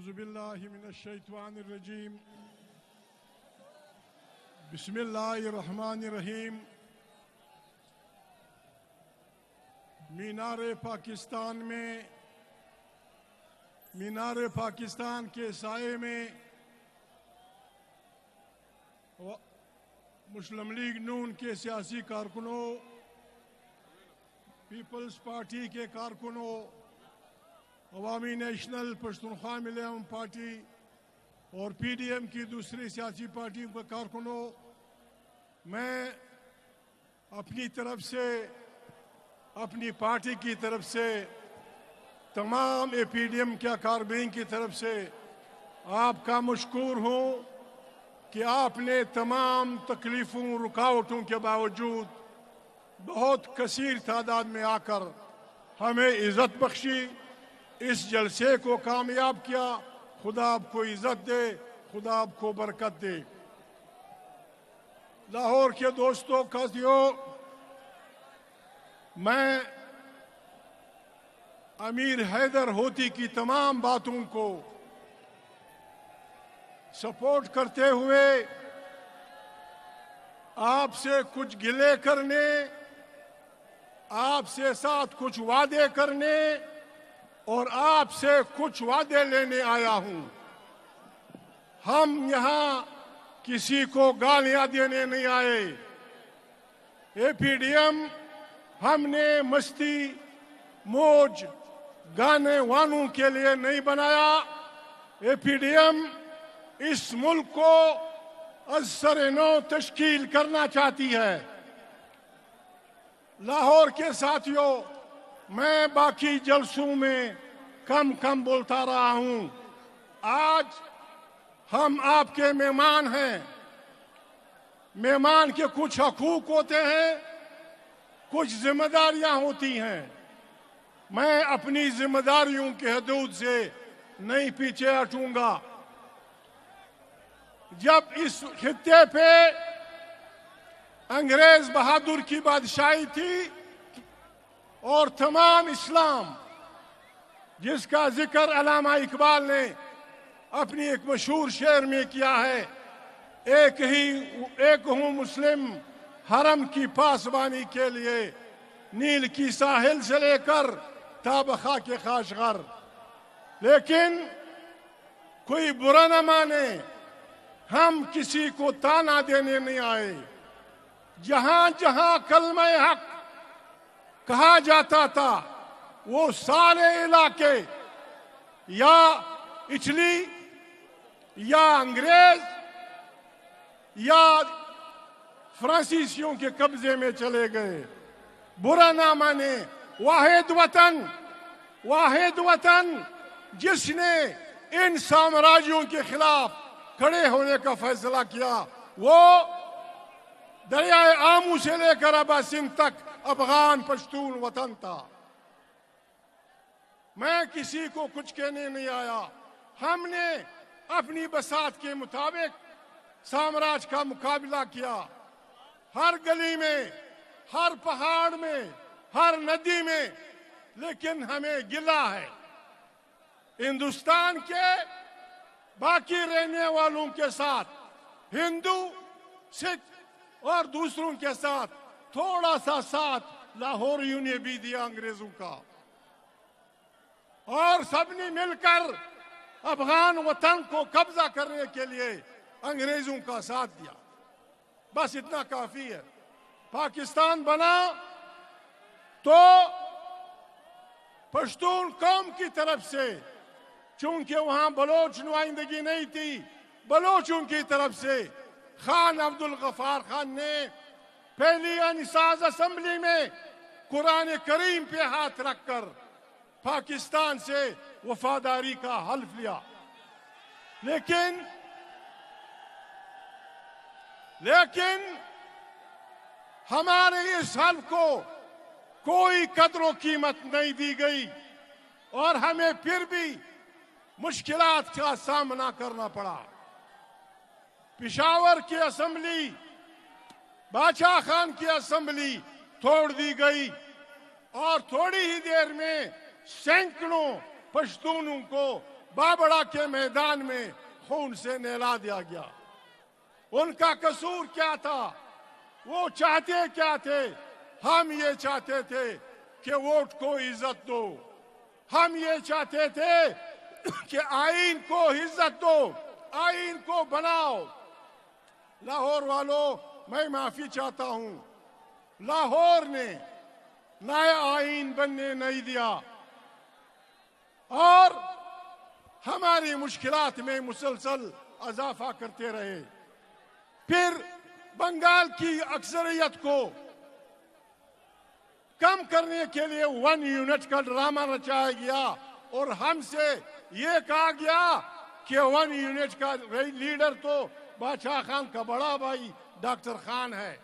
اعوذ باللہ من الشیطان الرجیم بسم اللہ الرحمن الرحیم مینار پاکستان کے سائے میں مسلم لیگ نون کے سیاسی کارکنوں، پیپلز پارٹی کے کارکنوں، عوامی نیشنل پشتونخوا ملیالم پارٹی اور پی ڈی ایم کی دوسری سیاسی پارٹیوں کے کارکنوں، میں اپنی طرف سے، اپنی پارٹی کی طرف سے، تمام اے پی ڈی ایم کے کارکنوں کی طرف سے آپ کا مشکور ہوں کہ آپ نے تمام تکلیفوں رکاوٹوں کے باوجود بہت کثیر تعداد میں آ کر ہمیں عزت بخشی، اس جلسے کو کامیاب کیا۔ خدا آپ کو عزت دے، خدا آپ کو برکت دے۔ لاہور کے دوستوں، قاضیوں، میں امیر حیدر ہوتی کی تمام باتوں کو سپورٹ کرتے ہوئے آپ سے کچھ گلے کرنے، آپ سے ساتھ کچھ وعدے کرنے اور آپ سے کچھ وعدے لینے آیا ہوں۔ ہم یہاں کسی کو گالیاں دینے نہیں آئے۔ اے پی ڈی ایم ہم نے مستی موج گانے والوں کے لیے نہیں بنایا۔ اے پی ڈی ایم اس ملک کو از سر نو تشکیل کرنا چاہتی ہے۔ لاہور کے ساتھیوں، میں باقی جلسوں میں کم بولتا رہا ہوں۔ آج ہم آپ کے مہمان ہیں۔ مہمان کے کچھ حقوق ہوتے ہیں، کچھ ذمہ داریاں ہوتی ہیں۔ میں اپنی ذمہ داریوں کی حدود سے نہیں پیچھے ہٹوں گا۔ جب اس خطے پہ انگریز بہادر کی بادشاہی تھی اور تمام اسلام، جس کا ذکر علامہ اقبال نے اپنی ایک مشہور شعر میں کیا ہے، ایک ہوں مسلم حرم کی پاسبانی کے لیے، نیل کی ساحل سے لے کر تابخا کے خاشغر۔ لیکن کوئی برا نہ مانے، ہم کسی کو تانا دینے نہیں آئے۔ جہاں جہاں کلمہ حق کہا جاتا تھا، وہ سارے علاقے یا اٹلی یا انگریز یا فرانسیسیوں کے قبضے میں چلے گئے۔ برا نہ مانے، واحد وطن جس نے ان سامراجیوں کے خلاف کھڑے ہونے کا فیصلہ کیا، وہ دریائے آمو سے لے کر ابا سندھ تک افغان پشتون وطن تھا۔ میں کسی کو کچھ کہنے نہیں آیا۔ ہم نے اپنی بساط کے مطابق سامراج کا مقابلہ کیا، ہر گلی میں، ہر پہاڑ میں، ہر ندی میں۔ لیکن ہمیں گلہ ہے ہندوستان کے باقی رہنے والوں کے ساتھ، ہندو، سکھ اور دوسروں کے ساتھ تھوڑا سا ساتھ لاہوریوں نے بھی دیا انگریزوں کا، اور سب نے مل کر افغان وطن کو قبضہ کرنے کے لیے انگریزوں کا ساتھ دیا۔ بس اتنا کافی ہے۔ پاکستان بنا تو پشتون قوم کی طرف سے، چونکہ وہاں بلوچ نمائندگی نہیں تھی، بلوچوں کی طرف سے خان عبدالغفار خان نے پہلی انساز اسمبلی میں قرآن کریم پہ ہاتھ رکھ کر پاکستان سے وفاداری کا حلف لیا۔ لیکن ہمارے اس حلف کو کوئی قدر و قیمت نہیں دی گئی، اور ہمیں پھر بھی مشکلات کا سامنا کرنا پڑا۔ پشاور کی اسمبلی، بادشاہ خان کی اسمبلی توڑ دی گئی، اور تھوڑی ہی دیر میں سینکڑوں پشتونوں کو بابڑا کے میدان میں خون سے نہلا دیا گیا. ان کا قصور کیا تھا؟ وہ چاہتے کیا تھے؟ ہم یہ چاہتے تھے کہ ووٹ کو عزت دو. ہم یہ چاہتے تھے کہ آئین کو عزت دو، آئین کو بناؤ. لاہور والوں، میں معافی چاہتا ہوں، لاہور نے نیا آئین بننے نہیں دیا اور ہماری مشکلات میں مسلسل اضافہ کرتے رہے. پھر بنگال کی اکثریت کو کم کرنے کے لیے 1 یونٹ کا ڈرامہ رچایا گیا اور ہم سے یہ کہا گیا کہ 1 یونٹ کا لیڈر تو بادشاہ خان کا بڑا بھائی ڈاکٹر خان ہے.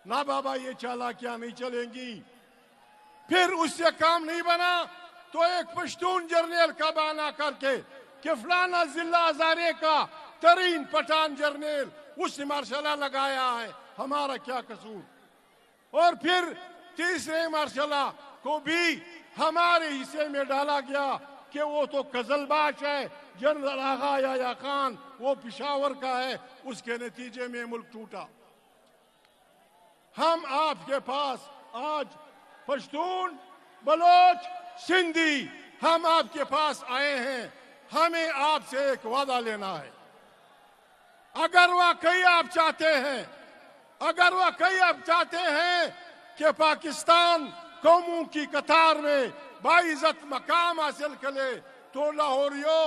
نہ بابا، یہ چالاکیاں نہیں چلیں گی. پھر اس سے کام نہیں بنا تو ایک پشتون جرنیل کا بہانہ کر کے کہ فلانا ضلع ہزارے کا ترین پٹھان جرنیل اس نے مارشلہ لگایا ہے، ہمارا کیا قصور. اور پھر تیسرے مارشلہ کو بھی ہمارے حصے میں ڈالا گیا کہ وہ تو قزلباش ہے، جنرل آغا یحییٰ خان وہ پشاور کا ہے. اس کے نتیجے میں ملک ٹوٹا. ہم آپ کے پاس آج پشتون، بلوچ، سندھی، ہم آپ کے پاس آئے ہیں. ہمیں آپ سے ایک وعدہ لینا ہے. اگر واقعی آپ چاہتے ہیں کہ پاکستان قوموں کی قطار میں باعزت مقام حاصل کرے تو لاہوریوں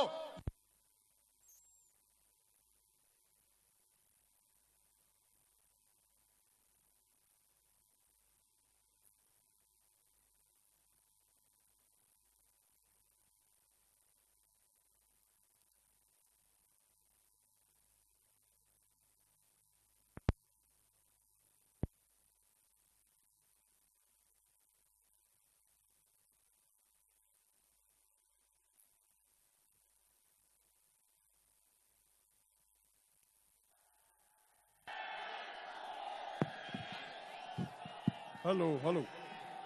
ہلو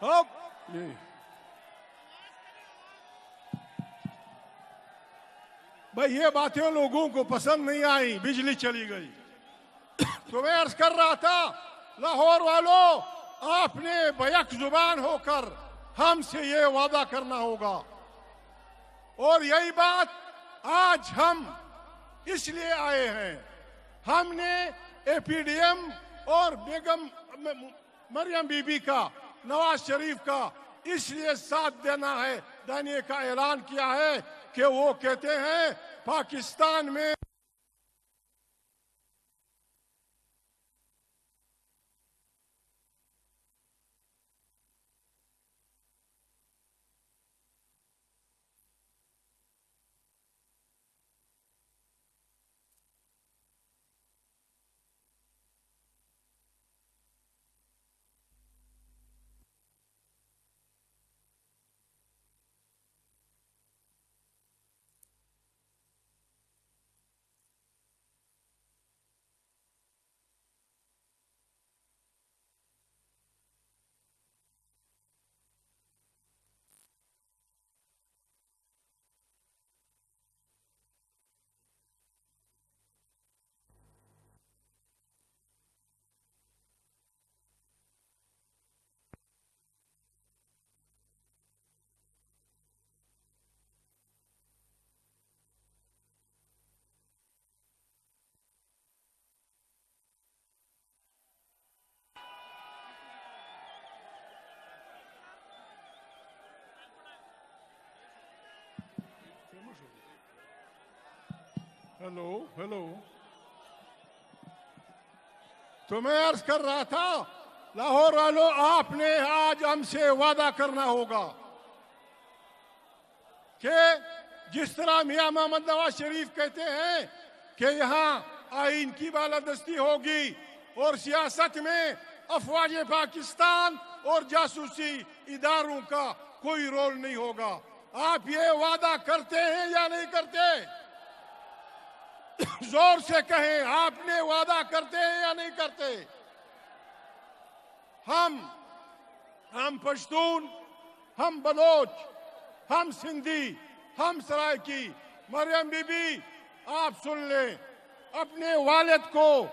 اب بھائی یہ باتیں لوگوں کو پسند نہیں آئی، بجلی چلی گئی. تو میں عرض کر رہا تھا لاہور والوں، آپ نے بیک زبان ہو کر ہم سے یہ وعدہ کرنا ہوگا. اور یہی بات آج ہم اس لیے آئے ہیں. ہم نے اے پی ڈی ایم اور بیگم مریم بی بی کا، نواز شریف کا اس لیے ساتھ دینے کا اعلان کیا ہے کہ وہ کہتے ہیں پاکستان میں ہیلو تو میں عرض کر رہا تھا لاہور والوں، آپ نے آج ہم سے وعدہ کرنا ہوگا کہ جس طرح میاں محمد نواز شریف کہتے ہیں کہ یہاں آئین کی بالادستی ہوگی اور سیاست میں افواج پاکستان اور جاسوسی اداروں کا کوئی رول نہیں ہوگا. آپ یہ وعدہ کرتے ہیں یا نہیں کرتے؟ زور سے کہیں، آپ نے وعدہ کرتے ہیں یا نہیں کرتے؟ ہم پشتون، ہم بلوچ، ہم سندھی، ہم سرائکی، مریم بی بی آپ سن لیں، اپنے والد کو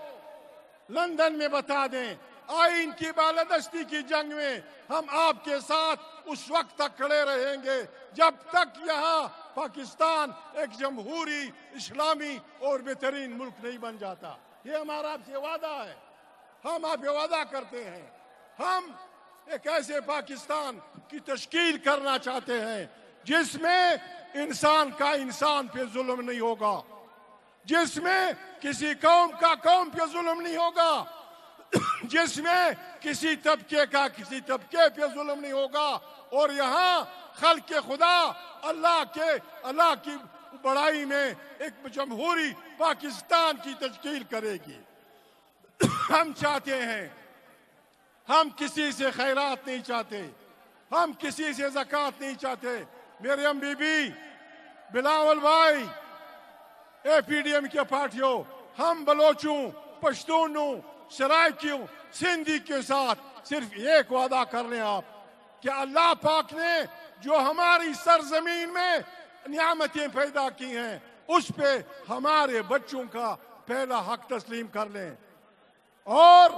لندن میں بتا دیں، آئین کی بالادستی کی جنگ میں ہم آپ کے ساتھ اس وقت تک کھڑے رہیں گے جب تک یہاں پاکستان ایک جمہوری اسلامی اور بہترین ملک نہیں بن جاتا۔ یہ ہمارا آپ سے وعدہ ہے، ہم آپ سے وعدہ کرتے ہیں۔ ہم ایک ایسے پاکستان کی تشکیل کرنا چاہتے ہیں جس میں انسان کا انسان پہ ظلم نہیں ہوگا، جس میں کسی قوم کا قوم پہ ظلم نہیں ہوگا، جس میں کسی طبقے کا کسی طبقے پہ ظلم نہیں ہوگا، اور یہاں خلق خدا اللہ کی بڑائی میں ایک جمہوری پاکستان کی تشکیل کرے گی۔ ہم چاہتے ہیں، ہم کسی سے خیرات نہیں چاہتے، ہم کسی سے زکوٰۃ نہیں چاہتے۔ مریم بی بی، بلاول بھائی، اے پی ڈی ایم کے پارٹیوں، ہم بلوچوں، پشتونوں، سرائکیوں، سندھی کے ساتھ صرف ایک وعدہ کر لیں آپ کہ اللہ پاک نے جو ہماری سرزمین میں نعمتیں پیدا کی ہیں اس پہ ہمارے بچوں کا پہلا حق تسلیم کر لیں، اور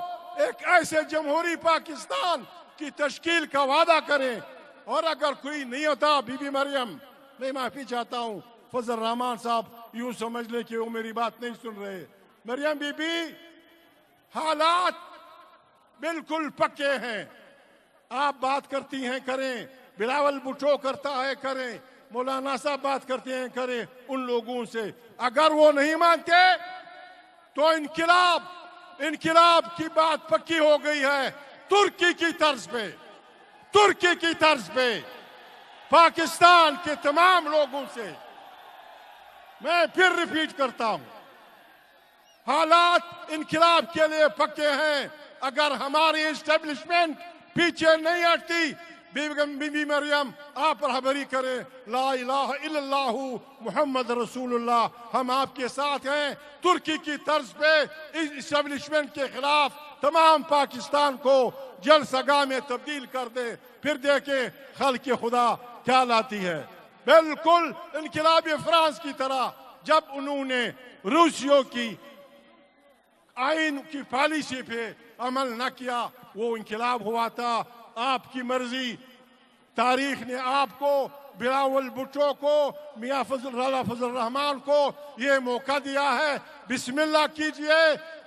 ایک ایسے جمہوری پاکستان کی تشکیل کا وعدہ کریں۔ اور اگر کوئی نہیں ہوتا، بی بی مریم، میں معافی چاہتا ہوں، فضل الرحمان صاحب یوں سمجھ لے کہ وہ میری بات نہیں سن رہے۔ مریم بی بی، حالات بالکل پکے ہیں، آپ بات کرتی ہیں کریں، بلاول بھٹو کرتا ہے کریں، مولانا صاحب بات کرتے ہیں کریں ان لوگوں سے۔ اگر وہ نہیں مانتے تو انقلاب کی بات پکی ہو گئی ہے، ترکی کی طرز پہ پاکستان کے تمام لوگوں سے۔ میں پھر ریپیٹ کرتا ہوں، حالات انقلاب کے لیے پکے ہیں، اگر ہماری اسٹیبلشمنٹ پیچھے نہیں ہٹتی۔ بی بی مریم، آپ رہبری کریں، لا الہ الا اللہ محمد رسول اللہ، ہم آپ کے ساتھ ہیں۔ ترکی کی طرز پہ اس اسٹیبلشمنٹ کے خلاف تمام پاکستان کو جلسہ گاہ میں تبدیل کر دیں، پھر دیکھیں خلق خدا کیا لاتی ہے۔ بالکل انقلاب فرانس کی طرح جب انہوں نے روسیوں کی آئین کی پالیسی پہ عمل نہ کیا، وہ انقلاب ہوا تھا۔ آپ کی مرضی، تاریخ نے آپ کو، بلاول بھٹو کو، میاں فضل الرحمان کو یہ موقع دیا ہے، بسم اللہ کیجئے،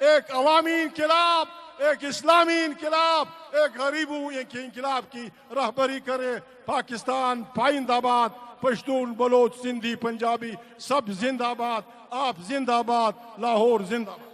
ایک عوامی انقلاب، ایک اسلامی انقلاب، ایک غریبوں کے انقلاب کی رہبری کرے۔ پاکستان پائندہ باد، پشتون، بلوچ، سندھی، پنجابی سب زندہ باد، آپ زندہ باد، لاہور زندہ باد۔